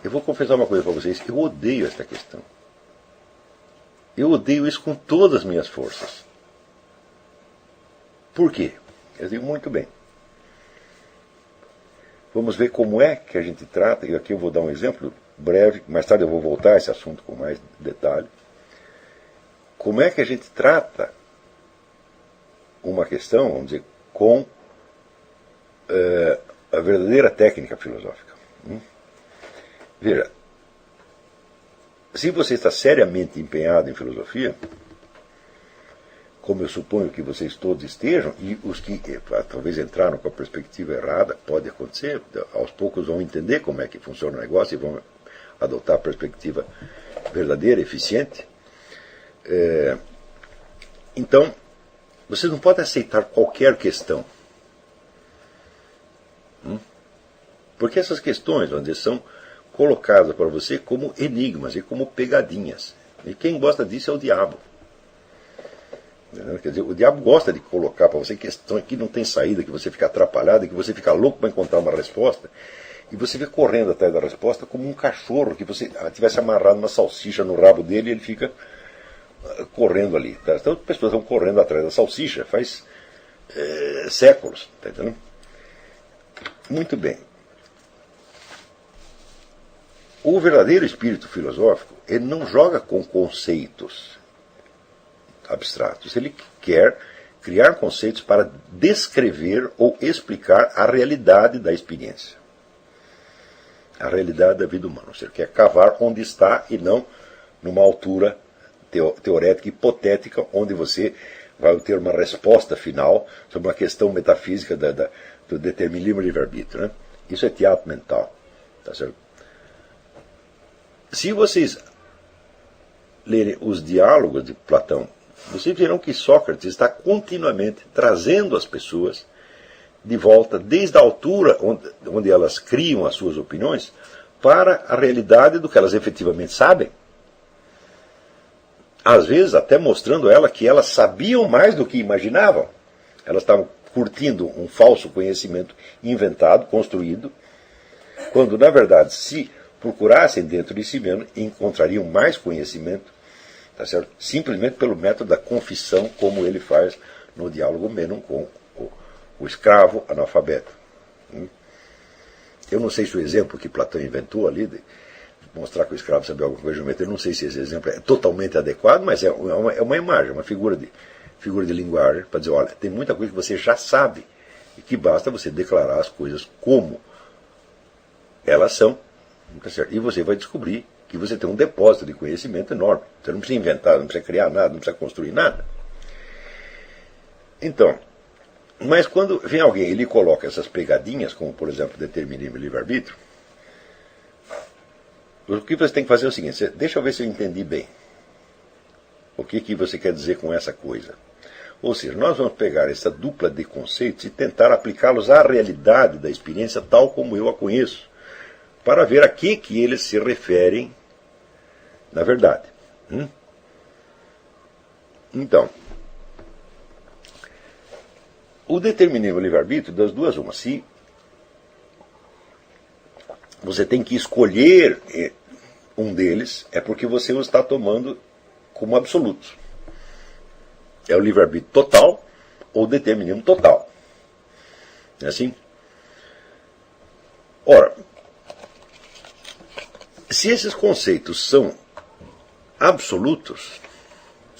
eu vou confessar uma coisa para vocês, eu odeio esta questão. Eu odeio isso com todas as minhas forças. Por quê? Eu digo muito bem. Vamos ver como é que a gente trata, e aqui eu vou dar um exemplo breve, mais tarde eu vou voltar a esse assunto com mais detalhe. Como é que a gente trata uma questão, vamos dizer, com a verdadeira técnica filosófica. Veja, se você está seriamente empenhado em filosofia, como eu suponho que vocês todos estejam, e os que talvez entraram com a perspectiva errada, pode acontecer, aos poucos vão entender como é que funciona o negócio e vão adotar a perspectiva verdadeira, eficiente. Então, vocês não podem aceitar qualquer questão. Porque essas questões, onde são colocadas para você como enigmas e como pegadinhas. E quem gosta disso é o diabo. Quer dizer, o diabo gosta de colocar para você questões que não tem saída, que você fica atrapalhado, que você fica louco para encontrar uma resposta, e você vê correndo atrás da resposta como um cachorro que você tivesse amarrado uma salsicha no rabo dele e ele fica correndo ali. Tá? Então as pessoas estão correndo atrás da salsicha faz séculos. Tá entendendo? Muito bem. O verdadeiro espírito filosófico, ele não joga com conceitos abstratos. Ele quer criar conceitos para descrever ou explicar a realidade da experiência. A realidade da vida humana. Ou seja, quer cavar onde está e não numa altura teorética, hipotética, onde você vai ter uma resposta final sobre uma questão metafísica do determinismo livre-arbítrio. Né? Isso é teatro mental. Tá certo? Se vocês lerem os diálogos de Platão, vocês verão que Sócrates está continuamente trazendo as pessoas de volta, desde a altura onde elas criam as suas opiniões, para a realidade do que elas efetivamente sabem. Às vezes até mostrando a ela que elas sabiam mais do que imaginavam. Elas estavam curtindo um falso conhecimento inventado, construído, quando na verdade, se procurassem dentro de si mesmo, encontrariam mais conhecimento, tá certo? Simplesmente pelo método da confissão, como ele faz no diálogo Mênon com o escravo analfabeto. Eu não sei se o exemplo que Platão inventou ali, de mostrar que o escravo sabia alguma coisa de geometria, eu não sei se esse exemplo é totalmente adequado, mas é uma imagem, uma figura de linguagem, para dizer, olha, tem muita coisa que você já sabe, e que basta você declarar as coisas como elas são, tá certo? E você vai descobrir que você tem um depósito de conhecimento enorme. Você não precisa inventar, não precisa criar nada, não precisa construir nada. Então, mas quando vem alguém e lhe coloca essas pegadinhas, como por exemplo determinismo e livre-arbítrio, o que você tem que fazer é o seguinte, deixa eu ver se eu entendi bem. O que você quer dizer com essa coisa? Ou seja, nós vamos pegar essa dupla de conceitos e tentar aplicá-los à realidade da experiência tal como eu a conheço, para ver a que eles se referem na verdade. Então, o determinismo e o livre-arbítrio, das duas uma. Se você tem que escolher um deles, é porque você o está tomando como absoluto. É o livre-arbítrio total ou o determinismo total. É assim? Ora, se esses conceitos são absolutos,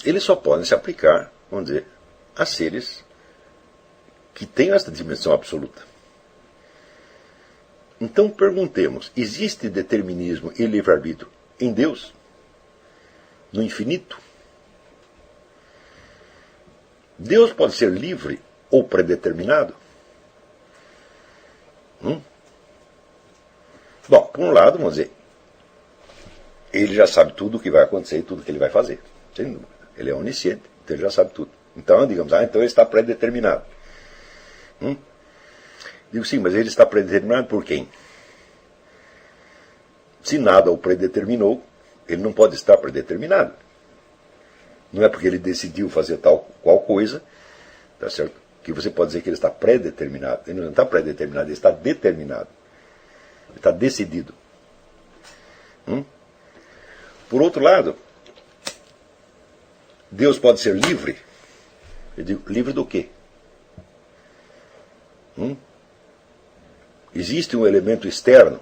eles só podem se aplicar, vamos dizer, a seres que têm esta dimensão absoluta. Então perguntemos, existe determinismo e livre-arbítrio em Deus? No infinito? Deus pode ser livre ou predeterminado? Bom, por um lado, vamos dizer, ele já sabe tudo o que vai acontecer e tudo o que ele vai fazer. Sem dúvida. Ele é onisciente, então ele já sabe tudo. Então, digamos, então ele está predeterminado. Digo, sim, mas ele está predeterminado por quem? Se nada o predeterminou, ele não pode estar predeterminado. Não é porque ele decidiu fazer tal qual coisa, tá certo? Que você pode dizer que ele está predeterminado. Ele não está predeterminado, ele está determinado. Ele está decidido. Por outro lado, Deus pode ser livre? Eu digo, livre do quê? Existe um elemento externo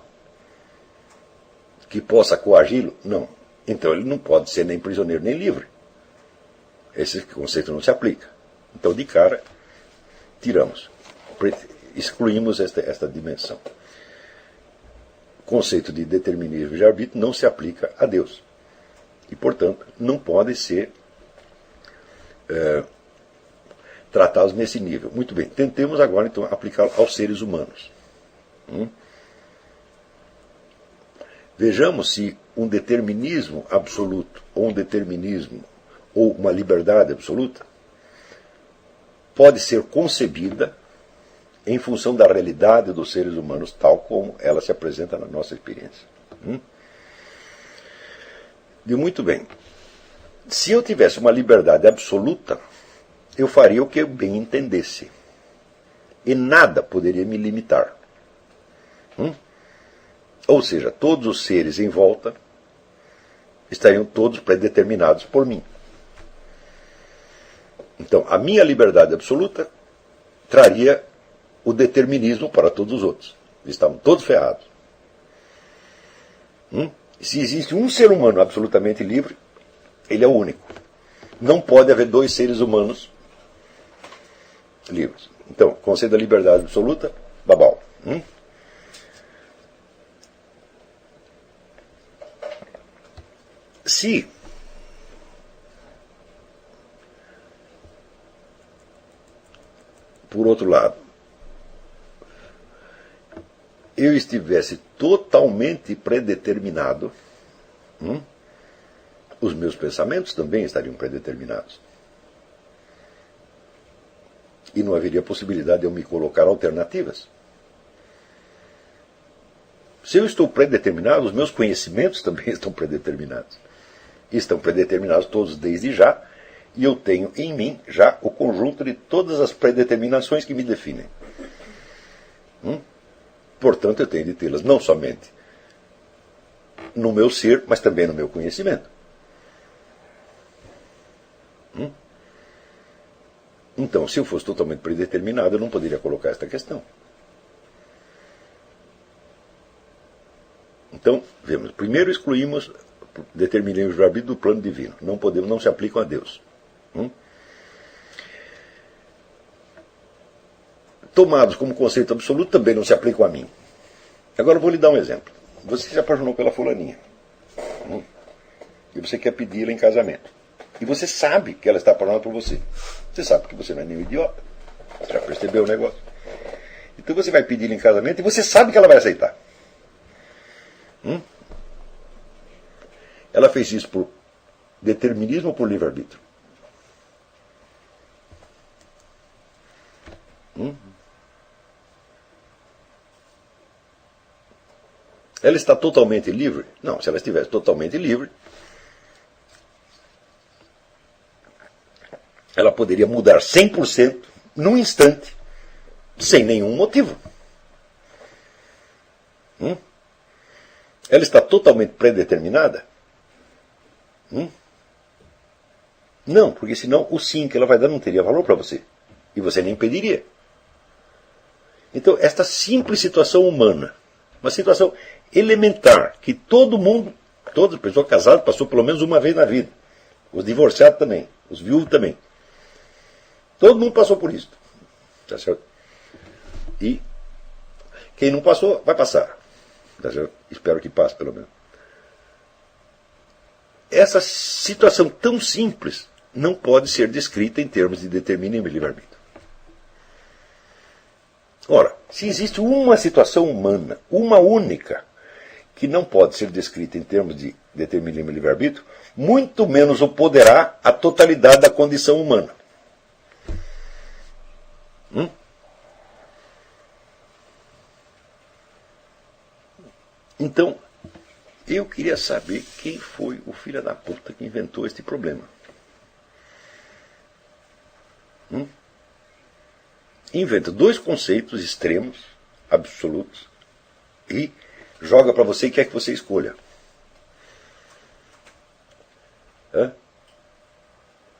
que possa coagi-lo? Não. Então ele não pode ser nem prisioneiro nem livre. Esse conceito não se aplica. Então, de cara, tiramos, excluímos esta dimensão. O conceito de determinismo e de arbítrio não se aplica a Deus. E, portanto, não podem ser tratados nesse nível. Muito bem, tentemos agora, então, aplicá-lo aos seres humanos. Vejamos se um determinismo absoluto, ou um determinismo, ou uma liberdade absoluta, pode ser concebida em função da realidade dos seres humanos, tal como ela se apresenta na nossa experiência. E muito bem. Se eu tivesse uma liberdade absoluta, eu faria o que eu bem entendesse. E nada poderia me limitar. Ou seja, todos os seres em volta estariam todos predeterminados por mim. Então, a minha liberdade absoluta traria o determinismo para todos os outros. Eles estavam todos ferrados. Se existe um ser humano absolutamente livre, ele é o único. Não pode haver dois seres humanos livres. Então, conceito da liberdade absoluta, babau. Se por outro lado, eu estivesse totalmente predeterminado, os meus pensamentos também estariam predeterminados. E não haveria possibilidade de eu me colocar alternativas. Se eu estou predeterminado, os meus conhecimentos também estão predeterminados. Estão predeterminados todos desde já, e eu tenho em mim já o conjunto de todas as predeterminações que me definem. Portanto, eu tenho de tê-las não somente no meu ser, mas também no meu conhecimento. Então, se eu fosse totalmente predeterminado, eu não poderia colocar esta questão. Então, vemos, primeiro excluímos determinismo de arbítrio do plano divino. Não podemos, não se aplicam a Deus. Tomados como conceito absoluto, também não se aplicam a mim. Agora eu vou lhe dar um exemplo. Você se apaixonou pela fulaninha. E você quer pedi-la em casamento. E você sabe que ela está apaixonada por você. Você sabe que você não é nenhum idiota. Você já percebeu o negócio. Então você vai pedi-la em casamento e você sabe que ela vai aceitar. Ela fez isso por determinismo ou por livre-arbítrio? Ela está totalmente livre? Não, se ela estivesse totalmente livre, ela poderia mudar 100% num instante, sem nenhum motivo. Ela está totalmente predeterminada? Não, porque senão o sim que ela vai dar não teria valor para você. E você nem pediria. Então, esta simples situação humana, uma situação elementar, que todo mundo, toda pessoa casada passou pelo menos uma vez na vida. Os divorciados também, os viúvos também. Todo mundo passou por isso. Tá certo? E quem não passou, vai passar. Tá certo? Espero que passe, pelo menos. Essa situação tão simples não pode ser descrita em termos de determinismo e livre-arbítrio. Ora, se existe uma situação humana, uma única, que não pode ser descrita em termos de determinismo e livre-arbítrio, muito menos o poderá a totalidade da condição humana. Então, eu queria saber quem foi o filho da puta que inventou este problema. Inventa dois conceitos extremos, absolutos, e joga para você e quer que você escolha.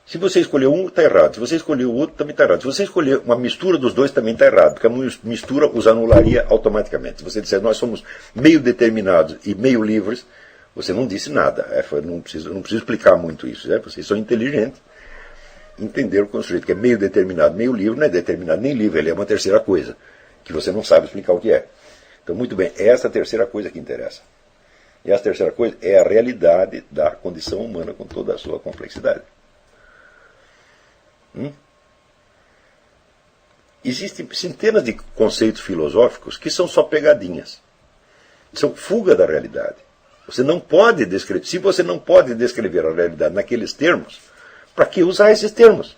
Se você escolher um, está errado. Se você escolher o outro, também está errado. Se você escolher uma mistura dos dois, também está errado, porque a mistura os anularia automaticamente. Se você disser, nós somos meio determinados e meio livres, você não disse nada. Não preciso explicar muito isso. Vocês são inteligentes, entenderam o conceito, que é meio determinado, meio livre, não é determinado nem livre, ele é uma terceira coisa, que você não sabe explicar o que é. Então, muito bem, é essa terceira coisa que interessa. E essa terceira coisa é a realidade da condição humana com toda a sua complexidade. Existem centenas de conceitos filosóficos que são só pegadinhas. São fuga da realidade. Você não pode descrever. Se você não pode descrever a realidade naqueles termos, para que usar esses termos?